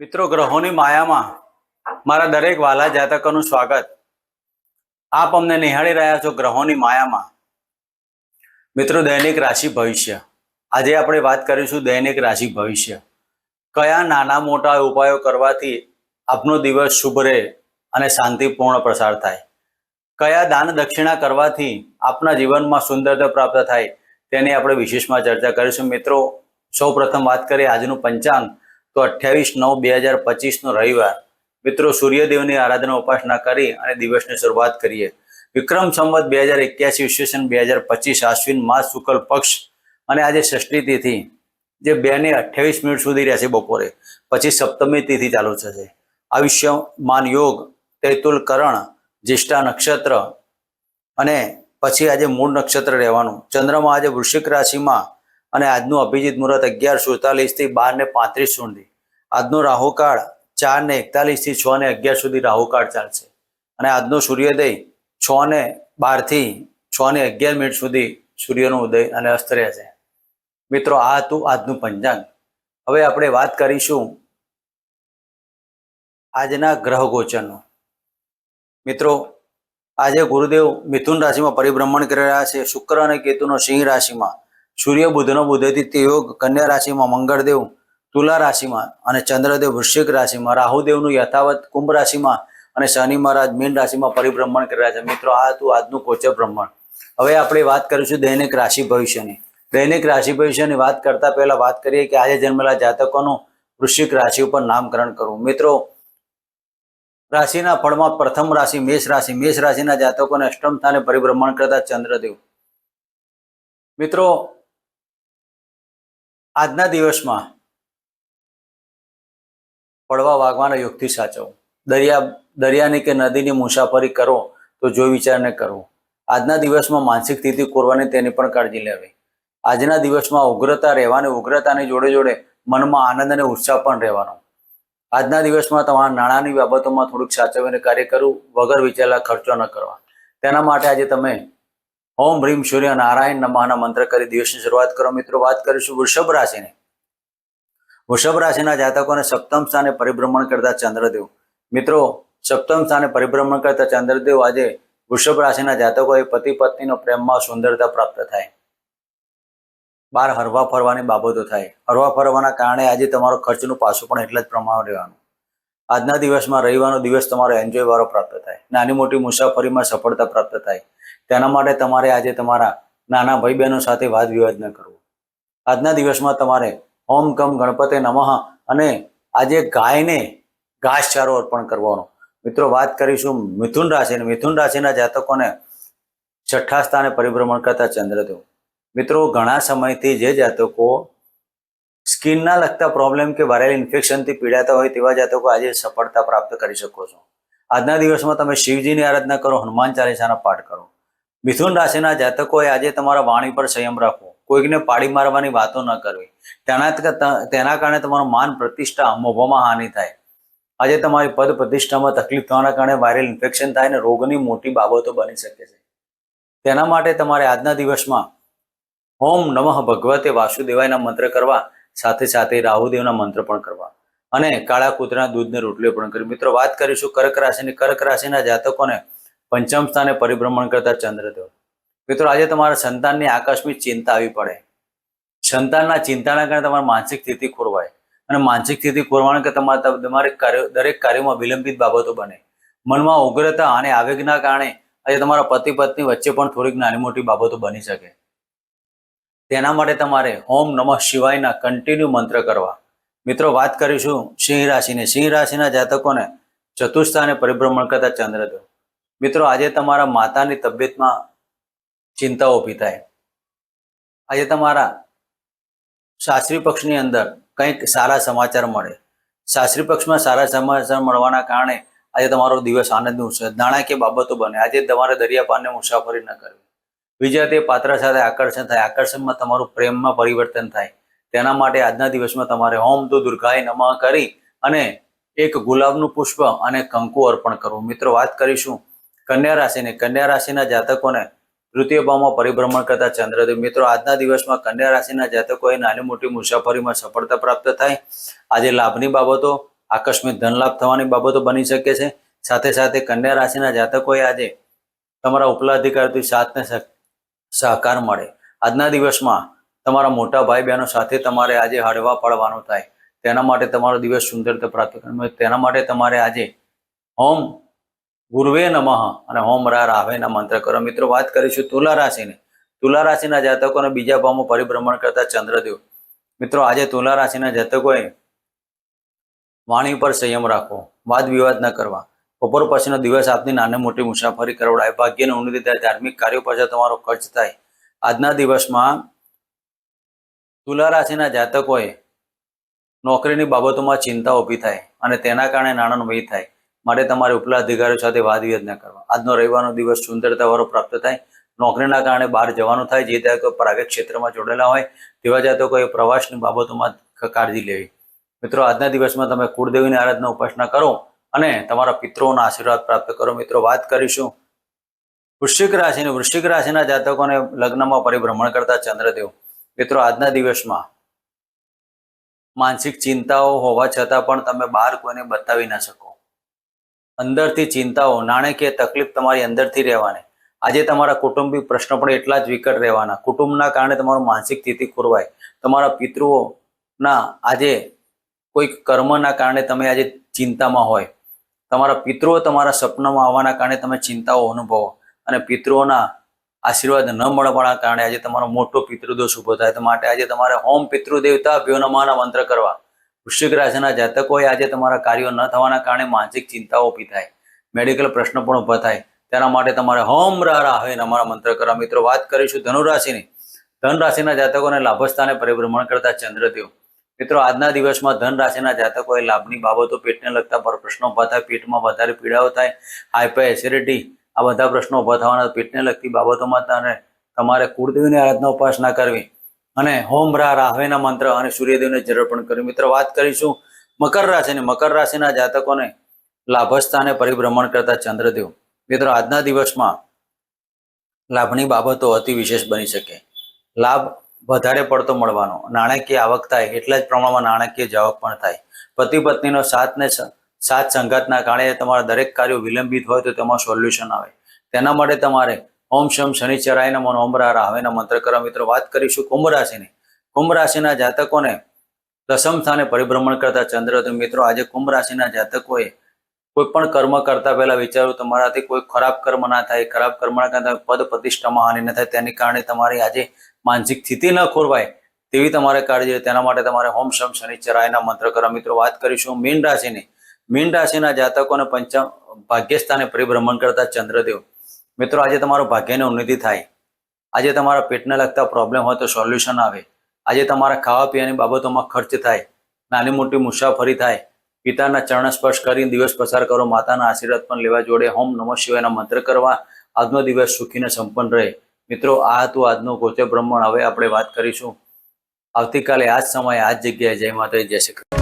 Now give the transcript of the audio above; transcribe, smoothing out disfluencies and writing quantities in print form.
મિત્રો, ગ્રહોની માયામાં મારા દરેક વાલા જાતકોનું સ્વાગત. આપ અમને નિહાળી રહ્યા છો ગ્રહોની માયામાં. મિત્રો, દૈનિક રાશિ ભવિષ્ય. આજે આપણે વાત કરીશું દૈનિક રાશિ ભવિષ્ય. કયા નાના મોટા ઉપાયો કરવાથી આપનો દિવસ શુભ રહે અને શાંતિપૂર્ણ પ્રસાર થાય? કયા દાન દક્ષિણા કરવાથી આપના જીવનમાં સુંદરતા પ્રાપ્ત થાય તેની આપણે વિશેષમાં ચર્ચા કરીશું. મિત્રો, સૌ પ્રથમ વાત કરીએ આજનું પંચાંગ. તો 28/9/2025 નો રવિવાર. મિત્રો, સૂર્યદેવની આરાધના ઉપાસના કરી અને દિવસની શરૂઆત કરીએ. વિક્રમ સંવત 2081 ઈસવીસન 2025 આશ્વિન માસ શુક્લ પક્ષ અને આજે ષષ્ઠી તિથિ જે 2:28 સુધી રહેશે બપોરે. પછી સપ્તમી તિથિ ચાલુ થશે. આયુષ્યમાન યોગ, તૈતુલ કરણ, જ્યેષ્ઠા નક્ષત્ર અને પછી આજે મૂળ નક્ષત્ર રહેવાનું. ચંદ્રમાં આજે વૃશ્ચિક રાશિમાં અને આજનું અભિજીત મુહૂર્ત 11:47 થી 12:35 સુધી. આજનો રાહુકાળ 4:41 થી 6:11 સુધી રાહુકાળ ચાલશે અને આજનો સૂર્યોદય 6:12 થી 6:11 સુધી સૂર્યનો ઉદય અને અસ્ત રહેશે. મિત્રો, આ હતું આજનું પંચાંગ. હવે આપણે વાત કરીશું આજના ગ્રહ ગોચરનો. મિત્રો, આજે ગુરુદેવ મિથુન રાશિમાં પરિભ્રમણ કરી રહ્યા છે. શુક્ર અને કેતુનો સિંહ રાશિમાં, સૂર્ય બુધનો બુધાદિત્ય યોગ કન્યા રાશિમાં, મંગળદેવ તુલા રાશિમાં અને ચંદ્રદેવ વૃશ્ચિક રાશિમાં, રાહુદેવનું યથાવત કુંભ રાશિમાં અને શનિ મહારાજ મીન રાશિમાં પરિભ્રમણ કરી રહ્યા છે. મિત્રો, આ હતું આજનું ગોચર ભ્રમણ. હવે આપણે વાત કરીશું દૈનિક રાશિ ભવિષ્યની. દૈનિક રાશિ ભવિષ્યની વાત કરતા પહેલા વાત કરીએ કે આજે જન્મેલા જાતકોનું વૃશ્ચિક રાશિ ઉપર નામકરણ કરવું. મિત્રો, રાશિના ફળમાં પ્રથમ રાશિ મેષ રાશિ. મેષ રાશિના જાતકોને અષ્ટમ સ્થાને પરિભ્રમણ કરતા ચંદ્રદેવ. મિત્રો, આજના દિવસમાં પડવા વાગવાના યોગથી સાચવો. દરિયાની કે નદીની મુસાફરી કરો તો જોઈ વિચારને કરવો. આજના દિવસમાં માનસિક સ્થિતિ ખોરવાની તેની પણ કાળજી લેવી. આજના દિવસમાં ઉગ્રતા રહેવાની, ઉગ્રતાની જોડે જોડે મનમાં આનંદ અને ઉત્સાહ પણ રહેવાનો. આજના દિવસમાં તમારા નાણાંની બાબતોમાં થોડુંક સાચવીને કાર્ય કરવું, વગર વિચારેલા ખર્ચો ન કરવા. તેના માટે આજે તમે ઓમ હ્રીમ સૂર્ય નારાયણ નમઃના મંત્ર કરી દિવસની શરૂઆત કરો. મિત્રો, વાત કરીશું વૃષભ રાશિની. વૃષભ રાશિના જાતકોને સપ્તમ સ્થાને પરિભ્રમણ કરતા ચંદ્રદેવ. મિત્રો, સપ્તમ સ્થાને પરિભ્રમણ કરતા ચંદ્રદેવ આજે વૃષભ રાશિના જાતકોએ પતિ પત્નીનો પ્રેમમાં સુંદરતા પ્રાપ્ત થાય. બહાર હરવા ફરવાની બાબતો થાય. હરવા ફરવાના કારણે આજે તમારો ખર્ચનું પાછું પણ એટલા જ પ્રમાણમાં રહેવાનું. આજના દિવસમાં રવિવારનો દિવસ તમારો એન્જોય વાળો પ્રાપ્ત થાય. નાની મોટી મુસાફરીમાં સફળતા પ્રાપ્ત થાય. તેના માટે તમારે આજે તમારા નાના ભાઈ બહેનો સાથે વાદ વિવાદ ન કરવો. આજના દિવસમાં તમારે ઓમ કમ ગણપતે નમઃ અને આજે ગાયને ઘાસચારો અર્પણ કરવાનો. મિત્રો, વાત કરીશું મિથુન રાશિની. મિથુન રાશિના જાતકોને છઠ્ઠા સ્થાને પરિભ્રમણ કરતા ચંદ્રદેવ. મિત્રો, ઘણા સમયથી જે જાતકો સ્કિનના લગતા પ્રોબ્લેમ કે વાયરલ ઇન્ફેક્શનથી પીડાતા હોય તેવા જાતકો આજે સફળતા પ્રાપ્ત કરી શકો છો. આજના દિવસમાં તમે શિવજીની આરાધના કરો, હનુમાન ચાલીસાના પાઠ કરો. મિથુન રાશિના જાતકોએ આજે તમારા વાણી પર સંયમ રાખવો. કોઈકને પાડી મારવાની વાતો ન કરવી. તેના કારણે તમારું માન પ્રતિષ્ઠા મોભામાં હાનિ થાય. આજે તમારી પદ પ્રતિષ્ઠામાં તકલીફ થવાના કારણે વાયરલ ઇન્ફેક્શન થાય અને રોગની મોટી બાબતો બની શકે છે. તેના માટે તમારે આજના દિવસમાં ઓમ નમઃ ભગવતે વાસુદેવાયના મંત્ર કરવા, સાથે સાથે રાહુદેવના મંત્ર પણ કરવા અને કાળા કૂતરાના દૂધને રોટલીઓ પણ કરી. મિત્રો, વાત કરીશું કર્ક રાશિની. કર્ક રાશિના જાતકોને પંચમ સ્થાને પરિભ્રમણ કરતા ચંદ્રદેવ. મિત્રો, આજે તમારા સંતાનની આકસ્મિક ચિંતા આવી પડે. સંતાનના ચિંતાના કારણે તમારી માનસિક સ્થિતિ ખોરવાય અને માનસિક સ્થિતિ ખોરવાના કે તમારે દરેક કાર્યોમાં વિલંબિત બાબતો બને. મનમાં ઉગ્રતા અને આવેગના કારણે આજે તમારા પતિ પત્ની વચ્ચે પણ થોડીક નાની મોટી બાબતો બની શકે. તેના માટે તમારે ઓમ નમઃ શિવાયના કન્ટિન્યુ મંત્ર કરવા. મિત્રો, વાત કરીશું સિંહ રાશિની. સિંહ રાશિના જાતકોને ચતુર્થ સ્થાને પરિભ્રમણ કરતા ચંદ્રદેવ. મિત્રો, આજે તમારા માતાની તબિયતમાં ચિંતા ઊભી થાય. આજે તમારા સાસરી પક્ષની અંદર કંઈક સારા સમાચાર મળે. સાસરી પક્ષમાં સારા સમાચાર મળવાના કારણે આજે તમારો દિવસ આનંદનું છે. નાણાકીય બાબતો બને. આજે તમારે દરિયાપારને મુસાફરી ન કરવી. બીજા તે પાત્ર સાથે આકર્ષણ થાય. આકર્ષણમાં તમારું પ્રેમમાં પરિવર્તન થાય. તેના માટે આજના દિવસમાં તમારે ઓમ તો દુર્ગાય નમઃ કરી અને એક ગુલાબનું પુષ્પ અને કંકુ અર્પણ કરવું. મિત્રો, વાત કરીશું કન્યા રાશિની. કન્યા રાશિના જાતકોને તૃતીય ભાવમાં પરિભ્રમણ કરતા ચંદ્રદેવ. મિત્રો, આજના દિવસમાં કન્યા રાશિના જાતકોએ નાની મોટી મુસાફરીમાં સફળતા પ્રાપ્ત થાય. આજે લાભની બાબતો આકસ્મિક ધન લાભ થવાની બાબતો બની શકે છે. સાથે સાથે કન્યા રાશિના જાતકોએ આજે તમારા ઉપલા અધિકારીથી સાથને સહકાર મળે. આજના દિવસમાં તમારા મોટા ભાઈ બહેનો સાથે તમારે આજે હળવા પડવાનું થાય. તેના માટે તમારો દિવસ સુંદરતા પ્રાપ્ત કરવાનો. તેના માટે તમારે આજે ઓમ ગુરુવે નમઃ અને ઓમ રા રાહવેના મંત્ર કરો. મિત્રો, વાત કરીશું તુલા રાશિની. તુલા રાશિના જાતકોને બીજા ભાવમાં પરિભ્રમણ કરતા ચંદ્રદેવ. મિત્રો, આજે તુલા રાશિના જાતકોએ વાણી પર સંયમ રાખવો, વાદ વિવાદ ન કરવા. બપોર પછીનો દિવસ આપની નાની મોટી મુસાફરી કરવડાય, ભાગ્યની ઉન્નતિ થાય, ધાર્મિક કાર્યો પાછળ તમારો ખર્ચ થાય. આજના દિવસમાં તુલા રાશિના જાતકોએ નોકરીની બાબતોમાં ચિંતા ઊભી થાય અને તેના કારણે નાણાંનો વ્યય થાય. માટે તમારે ઉપલા અધિકારીઓ સાથે વાદ વિવાદ ન કરવા. આજનો રવિવારનો દિવસ સુંદરતાવાળો પ્રાપ્ત થાય. નોકરીના કારણે બહાર જવાનું થાય. જે જાતકો પ્રાઇવેટ ક્ષેત્રમાં જોડેલા હોય તેવા જાતકોએ પ્રવાસની બાબતોમાં કાળજી લેવી. મિત્રો, આજના દિવસમાં તમે કુળદેવીની આરાધના ઉપાસના કરો અને તમારા પિતૃઓના આશીર્વાદ પ્રાપ્ત કરો. મિત્રો, વાત કરીશું વૃશ્ચિક રાશિની. વૃશ્ચિક રાશિના જાતકોને લગ્નમાં પરિભ્રમણ કરતા ચંદ્રદેવ. મિત્રો, આજના દિવસમાં માનસિક ચિંતાઓ હોવા છતાં પણ તમે બહાર કોઈને બતાવી ના શકો. અંદરથી ચિંતાઓ, નાણાકીય તકલીફ તમારી અંદરથી રહેવાની. આજે તમારા કૌટુંબિક પ્રશ્નો પણ એટલા જ વિકટ રહેવાના. કુટુંબના કારણે તમારું માનસિક સ્થિતિ ખોરવાય. તમારા પિતૃઓના આજે કોઈક કર્મના કારણે તમે આજે ચિંતામાં હોય. તમારા પિતૃઓ તમારા સપનામાં આવવાના કારણે તમે ચિંતાઓ અનુભવો અને પિતૃઓના આશીર્વાદ ન મળવાના કારણે આજે તમારો મોટો પિતૃદોષ ઉભો થાય. તો માટે આજે તમારે હોમ પિતૃદેવતા ભ્યો નમઃના મંત્ર કરવા. વૃશ્ચિક રાશિના જાતકોએ આજે તમારા કાર્યો ન થવાના કારણે માનસિક ચિંતાઓ ઊભી થાય, મેડિકલ પ્રશ્નો પણ ઊભા થાય. તેના માટે તમારે હોમ રા રાહવે નમઃના મંત્ર કરવા. મિત્રો, વાત કરીશું ધનુ રાશિની. ધન રાશિના જાતકોને લાભસ્થાને પરિભ્રમણ કરતા ચંદ્રદેવ. મિત્રો, આજના દિવસમાં ધન રાશિના જાતકોએ લાભની બાબતો, પેટને લગતા પ્રશ્નો ઊભા થાય, પેટમાં વધારે પીડાઓ થાય, હાઈપર એસિડિટી, આ બધા પ્રશ્નો ઊભા થવાના. પેટને લગતી બાબતોમાં તમારે કુળદેવીની આરાધના ઉપાસના કરવી અને હોમ રા રાહવેના મંત્ર અને સૂર્યદેવને જરૂર પણ કરવી. મિત્રો, વાત કરીશું મકર રાશિની. મકર રાશિના જાતકોને લાભસ્થાને પરિભ્રમણ કરતા ચંદ્રદેવ. મિત્રો, આજના દિવસમાં લાભની બાબતો અતિ વિશેષ બની શકે. લાભ વધારે પડતો મળવાનો, નાણાકીય આવક થાય એટલા જ પ્રમાણમાં નાણાકીય જાવક પણ થાય. પતિ પત્નીનો સાથ સંગાતના કારણે તમારા દરેક કાર્યો વિલંબિત હોય તો તેમાં સોલ્યુશન આવે. તેના માટે તમારે ઓમ શમ શનિચરાય નમઃ ઓમ રા રાહવેના મંત્ર કરવા. મિત્રો, વાત કરીશું કુંભ રાશિની. કુંભ રાશિના જાતકોને દસમ સ્થાને પરિભ્રમણ કરતા ચંદ્રદેવ. મિત્રો, આજે કુંભ રાશિના જાતકોએ કોઈ પણ કર્મ કરતા પહેલા વિચારો તમારાથી કોઈ ખરાબ કર્મ ના થાય, ખરાબ કર્મના કારણે પદ પ્રતિષ્ઠામાં હાનિ ન થાય. તેની કારણે તમારી આજે માનસિક સ્થિતિ ન ખોરવાય તેવી તમારે કાળજી. તેના માટે તમારે ઓમ શમ શનિચરાયના મંત્ર કરવા. મિત્રો, વાત કરીશું મીન રાશિની. મીન રાશિના જાતકોને પંચમ ભાગ્યસ્થાને પરિભ્રમણ કરતા ચંદ્રદેવ. મિત્રો, આજે તમારો ભાગ્યની ઉન્નતિ થાય. આજે તમારા પેટને લગતા પ્રોબ્લેમ હોય તો સોલ્યુશન આવે. આજે તમારા ખાવા પીવાની બાબતોમાં ખર્ચ થાય, નાની મોટી મુસાફરી થાય. પિતાના ચરણ સ્પર્શ કરીને દિવસ પસાર કરો. માતાના આશીર્વાદ પણ લેવા. જોડે ઓમ નમઃ શિવાયના મંત્ર કરવા. આજનો દિવસ સુખીને સંપન્ન રહે. મિત્રો, આ હતું આજનું ગોચર બ્રહ્માંડ. હવે આપણે વાત કરીશું આવતીકાલે આ જ સમયે આ જ જગ્યાએ. જય માતાજી, જય શ્રી કૃષ્ણ.